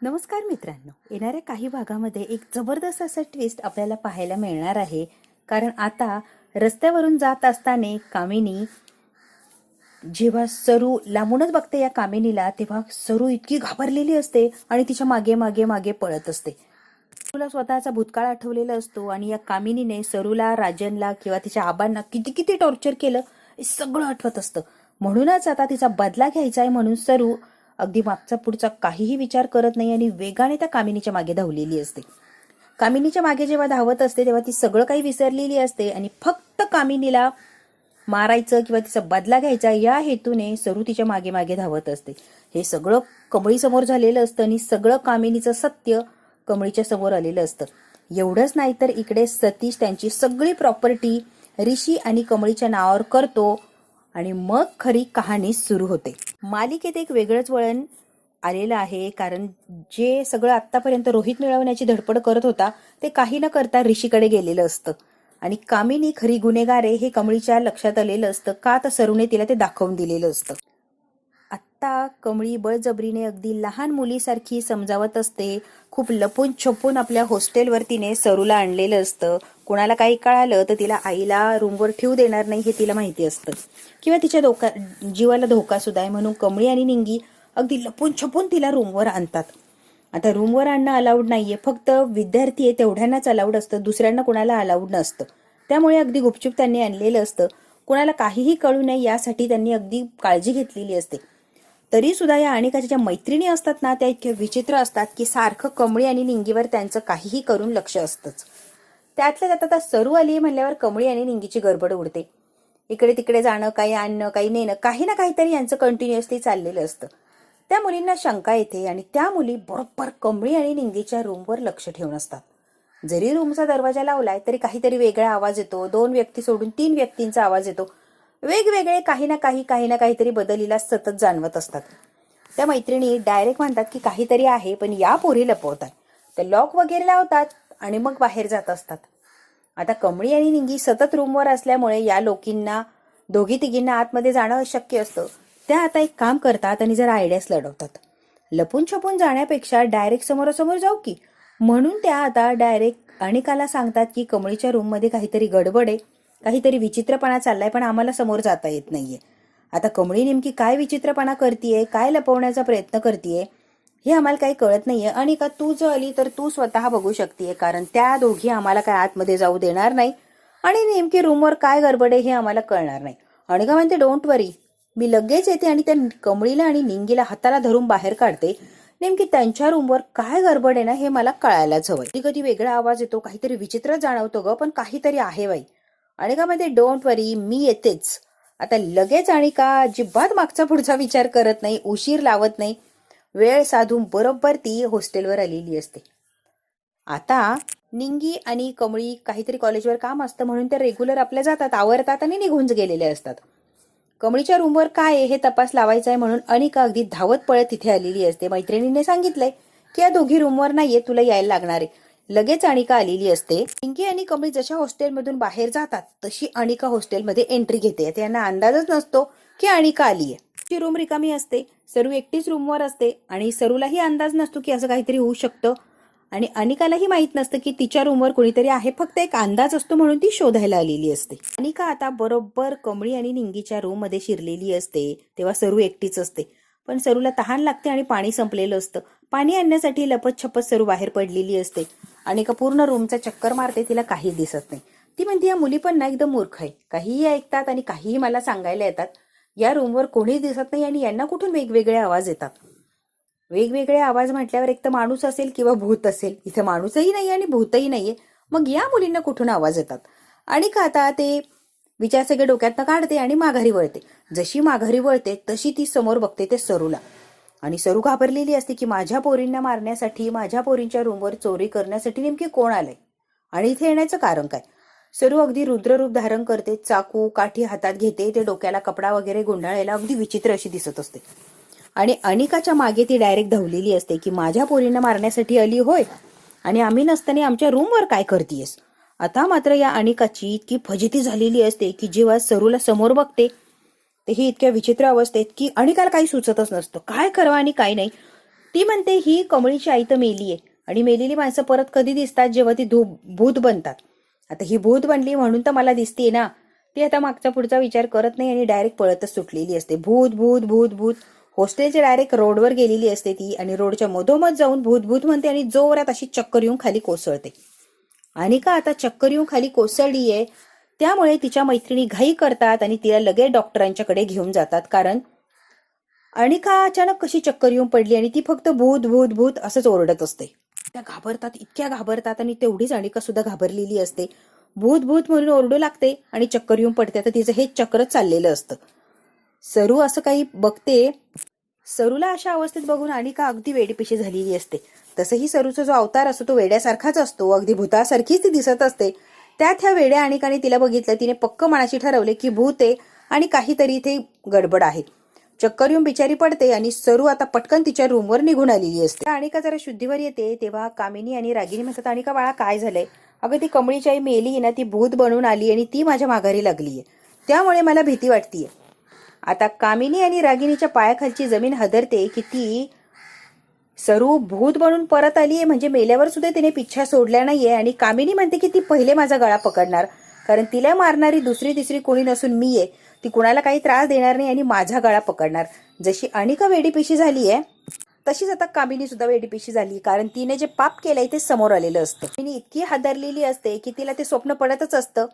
नमस्कार मित्रांनो, येणाऱ्या काही भागामध्ये एक जबरदस्त असा ट्विस्ट आपल्याला पाहायला मिळणार आहे. कारण आता रस्त्यावरून जात असताना कामिनी जेव्हा सरू लांबूनच बघते या कामिनीला, तेव्हा सरू इतकी घाबरलेली असते आणि तिच्या मागे मागे मागे पळत असते. सरूला स्वतःचा भूतकाळ आठवलेला असतो आणि या कामिनीने सरूला, राजनला किंवा तिच्या आबांना किती किती टॉर्चर केलं हे सगळं आठवत असतं. म्हणूनच आता तिचा बदला घ्यायचा आहे म्हणून सरू अगदी मागचा पुढचा काहीही विचार करत नाही आणि वेगाने त्या कामिनीच्या मागे धावलेली असते. कामिनीच्या मागे जेव्हा धावत असते तेव्हा ती सगळं काही विसरलेली असते आणि फक्त कामिनीला मारायचं किंवा तिचा बदला घ्यायचा या हेतूने सरू तिच्या मागे मागे धावत असते. हे सगळं कमळी समोर झालेलं असतं आणि सगळं कामिनीचं सत्य कमळीच्या समोर आलेलं असतं. एवढंच नाही तर इकडे सतीश त्यांची सगळी प्रॉपर्टी ऋषी आणि कमळीच्या नावावर करतो आणि मग खरी कहाणी सुरू होते. मालिकेत एक वेगळंच वळण आलेलं आहे. कारण जे सगळं आतापर्यंत रोहित मिळवण्याची धडपड करत होता ते काही न करता ऋषीकडे गेलेलं असतं आणि कामिनी खरी गुन्हेगार आहे हे कमळीच्या लक्षात आलेलं असतं. का तर सरूने तिला ते दाखवून दिलेलं असतं. आत्ता कमळी बळजबरीने अगदी लहान मुलीसारखी समजावत असते. खूप लपून छपून आपल्या हॉस्टेलवर तिने सरूला आणलेलं असतं. कोणाला काही कळालं तर तिला आईला रूमवर ठेवू देणार नाही हे तिला माहिती असतं किंवा तिच्या जीवाला धोका सुद्धा आहे. म्हणून कमळी आणि निंगी अगदी लपून छपून तिला रूमवर आणतात. आता रूमवर आणणं अलाउड नाहीये, फक्त विद्यार्थी आहे तेवढ्यांनाच अलाउड असतं, दुसऱ्यांना कोणाला अलाउड नसतं. त्यामुळे अगदी गुपचूप त्यांनी आणलेलं असतं. कोणाला काहीही कळू नये यासाठी त्यांनी अगदी काळजी घेतलेली असते. तरी सुद्धा या अनिकाच्या ज्या मैत्रिणी असतात ना त्या इतक्या विचित्र असतात की सारखं कमळी आणि निंगीवर त्यांचं काहीही करून लक्ष असतंच. त्यातल्या त्यात आता सरू आली म्हणल्यावर कमळी आणि निंगीची गडबड उडते. इकडे तिकडे जाणं, काही आणणं, काही नेणं, काही ना काहीतरी यांचं कंटिन्युअसली चाललेलं असतं. त्या मुलींना शंका येते आणि त्या मुली बरोबर कमळी आणि निंगीच्या रूमवर लक्ष ठेवून असतात. जरी रूमचा दरवाजा लावलाय तरी काहीतरी वेगळा आवाज येतो. 2 व्यक्ती सोडून 3 व्यक्तींचा आवाज येतो. वेगवेगळे काही ना काहीतरी बदल हिला सतत जाणवत असतात. त्या मैत्रिणी डायरेक्ट म्हणतात की काहीतरी आहे पण या पोरी लपवतात. ते लॉक वगैरे लावतात आणि मग बाहेर जात असतात. आता कमळी आणि निंगी सतत रूमवर असल्यामुळे या लोकींना दोघी तिघींना आतमध्ये जाणं अशक्य असतं. त्या आता एक काम करतात आणि जरा आयडियाच लढवतात. लपून छपून जाण्यापेक्षा डायरेक्ट समोरासमोर जाऊ की, म्हणून त्या आता डायरेक्ट अनिकाला सांगतात की कमळीच्या रूममध्ये काहीतरी गडबड आहे, काहीतरी विचित्रपणा चाललाय पण आम्हाला समोर जाता येत नाहीये. आता कमळी नेमकी काय विचित्रपणा करतीये, काय लपवण्याचा प्रयत्न करतीये हे आम्हाला काही कळत नाहीये. अनिका तू जर आली तर तू स्वतः बघू शकतेय, कारण त्या दोघी आम्हाला काय आतमध्ये जाऊ देणार नाही आणि नेमकी रूमवर काय गडबड आहे हे आम्हाला कळणार नाही. अनिका म्हणते डोंट वरी, मी लगेच येते आणि त्या कमळीला आणि निंगीला हाताला धरून बाहेर काढते. नेमकी त्यांच्या रूमवर काय गडबड आहे ना हे मला कळायलाच हवंय. कधी कधी वेगळा आवाज येतो, काहीतरी विचित्र जाणवतो ग, पण काहीतरी आहे बाई. अनिका म्हणते डोंट वरी, मी येतेच. आता लगेच अनिका अजिबात मागचा पुढचा विचार करत नाही, उशीर लावत नाही. वेळ साधून बरोबर ती हॉस्टेलवर आलेली असते. आता निंगी आणि कमळी काहीतरी कॉलेजवर काम असतं म्हणून ते रेग्युलर आपल्या जातात, आवरतात आणि निघून गेलेले असतात. कमळीच्या रूमवर काय आहे हे तपास लावायचा आहे म्हणून अनिका अगदी धावत पळत तिथे आलेली असते. मैत्रिणीने सांगितलंय की या दोघी रूमवर नाहीये, तुला यायला लागणार आहे. लगेच अनिका आलेली असते. निंगी आणि कमळी जशा हॉस्टेलमधून बाहेर जातात तशी अनिका हॉस्टेलमध्ये एंट्री घेते. त्यांना अंदाजच नसतो की अनिका आलीये. ती रूम रिकामी असते, सरू एकटीच रूमवर असते आणि सरूलाही अंदाज नसतो की असं काहीतरी होऊ शकतं आणि अनिकालाही माहित नसतं की तिच्या रूमवर कोणीतरी आहे. फक्त एक अंदाज असतो म्हणून ती शोधायला आलेली असते. अनिका आता बरोबर कमळी आणि निंगीच्या रूम मध्ये शिरलेली असते. तेव्हा सरू एकटीच असते, पण सरूला तहान लागते आणि पाणी संपलेलं असतं. पाणी आणण्यासाठी लपत छपत सरू बाहेर पडलेली असते. अनिका पूर्ण रूमचा चक्कर मारते, तिला काही दिसत नाही. ती म्हणते या मुली पण ना एकदम मूर्ख आहे, काहीही ऐकतात आणि काहीही मला सांगायला येतात. या रूमवर कोणीच दिसत नाही आणि यांना कुठून वेगवेगळे आवाज येतात. वेगवेगळे आवाज म्हटल्यावर एक तर माणूस असेल किंवा भूत असेल. इथे माणूसही नाही आणि भूतही नाहीये, मग या मुलींना कुठून आवाज येतात. आणि का आता ते विचार सगळे डोक्यातनं काढते आणि माघारी वळते. जशी माघारी वळते तशी ती समोर बघते ते सरूला आणि सरू घाबरलेली असते की माझ्या पोरींना मारण्यासाठी, माझ्या पोरींच्या रूमवर चोरी करण्यासाठी नेमकी कोण आलंय आणि इथे येण्याचं कारण काय. सरू अगदी रुद्ररूप धारण करते, चाकू काठी हातात घेते, ते डोक्याला कपडा वगैरे गुंडाळायला अगदी विचित्र अशी दिसत असते आणि अनिकाच्या मागे ती डायरेक्ट धावलेली असते की माझ्या पोरींना मारण्यासाठी आली होय आणि आम्ही नसताना आमच्या रूमवर काय करतीयस. आता मात्र या अनिकाची इतकी फजिती झालेली असते की जेव्हा सरूला समोर बघते तेही इतक्या विचित्र अवस्थेत की अनिकाला काही सुचतच नसतं काय करावं आणि काय नाही. ती म्हणते ही कमळीची आई तर मेली आहे आणि मेलेली माणसं परत कधी दिसतात, जेव्हा ती भूत बनतात. आता ही भूत बनली म्हणून तर मला दिसते ना. ती आता मागचा पुढचा विचार करत नाही आणि डायरेक्ट पळतच सुटलेली असते. भूत भूत भूत भूत. हॉस्टेलच्या डायरेक्ट रोडवर गेलेली असते ती आणि रोडच्या मधोमध जाऊन भूत भूत म्हणते आणि जोरात अशी चक्कर येऊन खाली कोसळते. अनिका आता चक्कर येऊन खाली कोसळली आहे, त्यामुळे तिच्या मैत्रिणी घाई करतात आणि तिला लगेच डॉक्टरांच्याकडे घेऊन जातात. कारण अनिका अचानक कशी चक्कर येऊन पडली आणि ती फक्त भूत भूत भूत असंच ओरडत असते. त्या घाबरतात, इतक्या घाबरतात आणि तेवढीच अनिका सुद्धा घाबरलेली असते. भूत भूत म्हणून ओरडू लागते आणि चक्कर येऊन पडते. तर तिचं हे चक्रच चाललेलं असतं. सरू असं काही बघते. सरूला अशा अवस्थेत बघून अनिका अगदी वेडीपिशी झालेली असते. तसंही सरूचा जो अवतार असतो तो वेड्यासारखाच असतो, अगदी भूतासारखीच ती दिसत असते. त्यात ह्या वेड्या अनिकाने तिला बघितलं. तिने पक्क मनाशी ठरवले की भूत आहे आणि काहीतरी इथे गडबड आहे. चक्कर येऊन बिचारी पडते आणि सरू आता पटकन तिच्या रूमवर निघून आलेली असते. अनिका जरा शुद्धीवर येते तेव्हा कामिनी आणि रागिनी म्हणतात, अनिका बाळा काय झालंय? अगं ती कमळीची आई मेली ना, ती भूत बनून आली आणि ती माझ्या माघारी लागलीये, त्यामुळे मला भीती वाटतीये. आता कामिनी आणि रागिनीच्या पायाखालची जमीन हदरते की ती सरू भूत बनून परत आलीये, म्हणजे मेल्यावर सुद्धा तिने पिच्छा सोडला नाहीये. आणि कामिनी म्हणते की ती पहिले माझा गळा पकडणार, कारण तिला मारणारी दुसरी तिसरी कोणी नसून मी आहे. ती कुणाला काही त्रास देणार नाही आणि माझा गळा पकडणार. जशी अनिका वेडीपिशी झालीये तशीच आता कामिनी सुद्धा वेडीपिशी झाली, कारण तिने जे पाप केलंय ते समोर आलेलं असतं. तिने इतकी हादरलेली असते की तिला ते स्वप्न पडतच असतं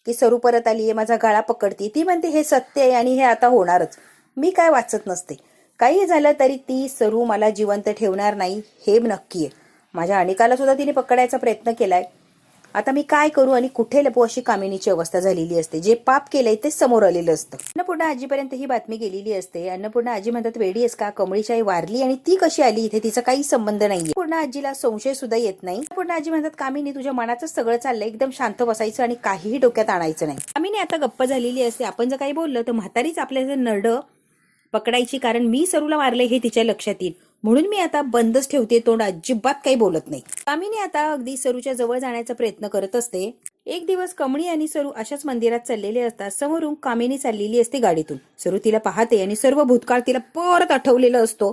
की सरू परत आलीये, माझा गळा पकडते. ती म्हणते हे सत्य आहे आणि हे आता होणारच. मी काय वाचत नसते. काही झालं तरी ती सरू मला जिवंत ठेवणार नाही हे नक्की आहे. माझ्या अनिकाला सुद्धा तिने पकडायचा प्रयत्न केलाय. आता मी काय करू आणि कुठे लपू अशी कामिनीची अवस्था झालेली असते. जे पाप केलंय ते समोर आलेलं असतं. अन्नपूर्णा आजीपर्यंत ही बातमी गेलेली असते. अन्नपूर्णा आजी म्हणतात, वेडी आहेस का? कमळीची आई वारली आणि ती कशी आली इथे? तिचा काही संबंध नाहीये. पूर्ण आजीला संशय सुद्धा येत नाही. पूर्ण आजी म्हणतात, कामिनी तुझ्या मनातच सगळं चाललंय, एकदम शांत बसायचं आणि काहीही डोक्यात आणायचं नाही. कामिनी आता गप्प झालेली असते. आपण जर काही बोललं तर म्हातारीच आपल्याला नरड पकडायची, कारण मी सरूला मारले हे तिच्या लक्षात येईल, म्हणून मी आता बंदच ठेवते तोंड, अजिबात काही बोलत नाही. कामिनी आता अगदी सरूच्या जवळ जाण्याचा प्रयत्न करत असते. एक दिवस कमळी आणि सरू अशाच मंदिरात चाललेले असतात. समोरून कामिनी चाललेली असते गाडीतून. सरू तिला पाहते आणि सर्व भूतकाळ तिला परत आठवलेलं असतो.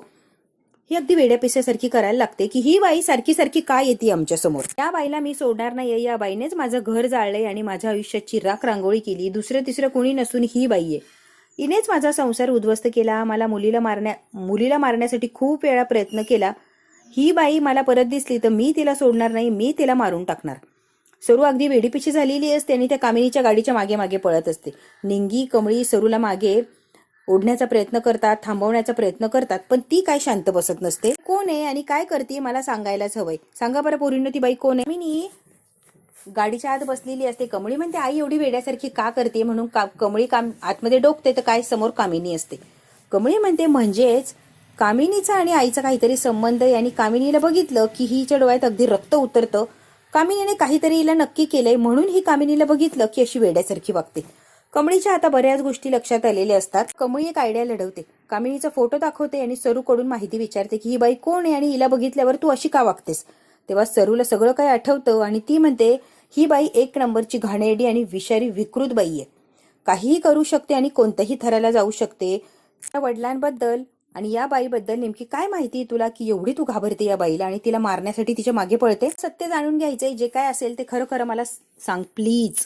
ही अगदी वेड्यापिसासारखी करायला लागते की ही बाई सारखी सारखी काय येते आमच्या समोर. या बाईला मी सोडणार नाही. या बाईनेच माझं घर जाळलंय आणि माझ्या आयुष्याची राख रांगोळी केली. दुसरं तिसरं कोणी नसून ही बाई आहे. हिनेच माझा संसार उद्ध्वस्त केला. मला मुलीला मारण्यासाठी खूप वेळा प्रयत्न केला. ही बाई मला परत दिसली तर मी तिला सोडणार नाही. मी तिला मारून टाकणार. सरू अगदी वेडीपिशी झालेली असते आणि त्या कामिनीच्या गाडीच्या मागे मागे पळत असते. निंगी कमळी सरूला मागे ओढण्याचा प्रयत्न करतात, थांबवण्याचा प्रयत्न करतात, पण ती काय शांत बसत नसते. कोण आहे आणि काय करते मला सांगायलाच हवंय. सांगा बरं पोरींनो, ती बाई कोण आहे? मी गाडीच्या आत बसलेली असते. कमळी म्हणते, आई एवढी वेड्यासारखी का करते? म्हणून कमळी आतमध्ये डोकते तर काय समोर कामिनी असते. कमळी म्हणते, म्हणजेच कामिनीचा आणि आईचा काहीतरी संबंध आहे आणि कामिनीला बघितलं की हिच्या डोळ्यात अगदी रक्त उतरतं. कामिनीने काहीतरी हिला नक्की केलंय म्हणून ही कामिनीला बघितलं की अशी वेड्यासारखी वागते. कमळीच्या आता बऱ्याच गोष्टी लक्षात आलेल्या असतात. कमळी एक आयडिया लढवते. कामिनीचा फोटो दाखवते आणि सरूकडून माहिती विचारते की ही बाई कोण आहे आणि हिला बघितल्यावर तू अशी का वागतेस? तेव्हा सरूला सगळं काही आठवतं आणि ती म्हणते, ही बाई एक नंबरची घाणेरडी आणि विषारी विकृत बाई आहे. काहीही करू शकते आणि कोणत्याही थराला जाऊ शकते. वडिलांबद्दल आणि या बाईबद्दल नेमकी काय माहिती तुला की एवढी तू घाबरते या बाईला आणि तिला मारण्यासाठी तिच्या मागे पळते? सत्य जाणून घ्यायचंय. जे काय असेल ते खरं खरं मला सांग प्लीज.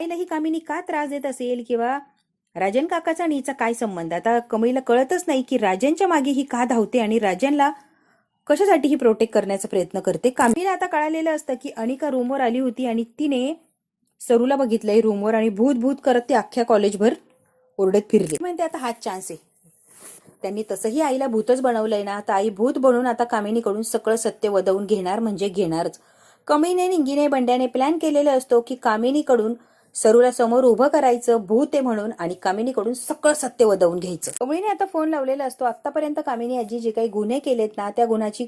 ही कामिनी का त्रास देत असेल किंवा राजन काकाचा आणि हिचा काय संबंध? आता कमळीला कळतच नाही की राजनच्या मागे ही का धावते आणि राजनला कशासाठी ही प्रोटेक्ट करण्याचा प्रयत्न करते. कामिनीला आता कळालेलं असतं की अनिका रूमवर आली होती आणि तिने सरूला बघितलंय रूमवर आणि भूत भूत करत ते अख्ख्या कॉलेजभर ओरडत फिरली. म्हणते आता हाच चान्स आहे. त्यांनी तसंही आईला भूतच बनवलंय ना, आता आई भूत बनून आता कामिनीकडून सगळं सत्य वदवून घेणार म्हणजे घेणारच. कमळीने निंगीने बंड्याने प्लॅन केलेला असतो की कामिनीकडून सरूला समोर उभं करायचं भूत आहे म्हणून आणि कामिनीकडून सगळं सत्य वदवून घ्यायचं. कमळीने आता फोन लावलेला असतो. आतापर्यंत कामिनी आजी जे काही गुन्हे केलेत ना, त्या गुन्ह्याची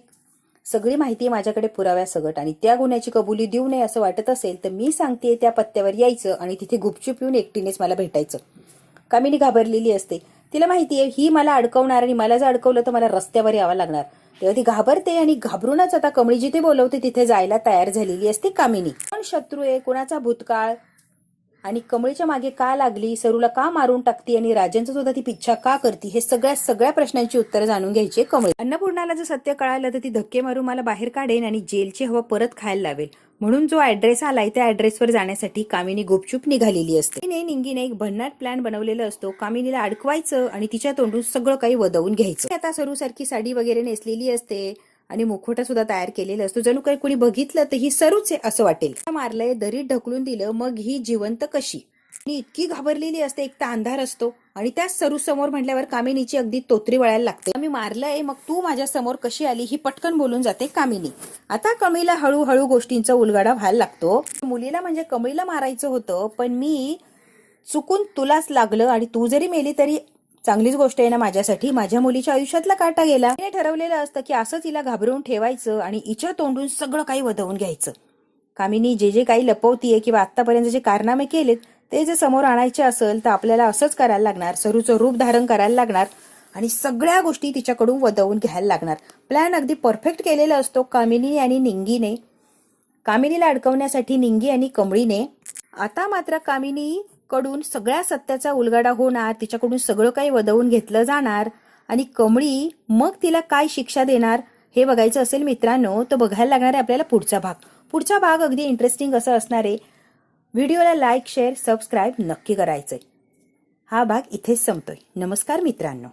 सगळी माहिती माझ्याकडे पुराव्यासकट आणि त्या गुन्ह्याची कबुली देऊ नये असं वाटत असेल तर मी सांगते त्या पत्त्यावर यायचं आणि तिथे गुपचूप येऊन एकटीनेच मला भेटायचं. कामिनी घाबरलेली असते. तिला माहितीये ही मला अडकवणार आणि मला जर अडकवलं तर मला रस्त्यावर यावं लागणार. तेव्हा ती घाबरते आणि घाबरूनच आता कमळी जिथे बोलवते तिथे जायला तयार झालेली असते कामिनी. कोण शत्रू आहे, कोणाचा भूतकाळ आणि कमळीच्या मागे का लागली, सरूला का मारून टाकती आणि राजांचा सुद्धा ती पिच्छा का करती, हे सगळ्या प्रश्नांची उत्तरं जाणून घ्यायची कमळी. अन्नपूर्णाला जर सत्य कळालं तर ती धक्के मारून मला बाहेर काढेन आणि जेलची हवा परत खायला लावेल. म्हणून जो ऍड्रेस आलाय त्या ऍड्रेसवर जाण्यासाठी कामिनी गुपचूप निघालेली असते. निंगीने एक भन्नाट प्लॅन बनवलेला असतो. कामिनीला अडकवायचं आणि तिच्या तोंडून सगळं काही वदवून घ्यायचं. आता सरूसारखी साडी वगैरे नेसलेली असते आणि मुखवटा सुद्धा तयार केलेला असतो. जणू काही कोणी बघितलं तर ही सरूच आहे असं वाटेल. मारलंय, दरीत ढकलून दिलं, मग ही जिवंत कशी. इतकी घाबरलेली असते, एक तर अंधार असतो आणि त्याच सरू समोर म्हटल्यावर कामिनीची अगदी तोतरी वळायला लागते. मी मारलंय, मग तू माझ्या समोर कशी आली, ही पटकन बोलून जाते कामिनी. आता कमळीला हळूहळू गोष्टींचा उलगडा व्हायला लागतो. मुलीला म्हणजे कमळीला मारायचं होतं, पण मी चुकून तुलाच लागलं आणि तू जरी मेली तरी चांगलीच गोष्ट आहे ना माझ्यासाठी. माझ्या मुलीच्या आयुष्यातला काटा गेला. तिने ठरवलेलं असतं की असं तिला घाबरवून ठेवायचं आणि हिच्या तोंडून सगळं काही वदवून घ्यायचं. कामिनी जे काही लपवतीये किंवा आतापर्यंत जे कारनामे केलेत ते जे समोर आणायचे असेल तर आपल्याला असंच करायला लागणार. सरूचं रूप धारण करायला लागणार आणि सगळ्या गोष्टी तिच्याकडून वदवून घ्यायला लागणार. प्लॅन अगदी परफेक्ट केलेला असतो कामिनी आणि निंगीने. कामिनीला अडकवण्यासाठी निंगी आणि कमळीने. आता मात्र कामिनी कडून सगळ्या सत्याचा उलगडा होणार, तिच्याकडून सगळं काही वदवून घेतलं जाणार आणि कमळी मग तिला काय शिक्षा देणार हे बघायचं असेल मित्रांनो, तर बघायला लागणार आहे आपल्याला पुढचा भाग. पुढचा भाग अगदी इंटरेस्टिंग असं असणार आहे. व्हिडिओला लाईक, शेअर, सबस्क्राईब नक्की करायचंय. हा भाग इथेच संपतोय. नमस्कार मित्रांनो.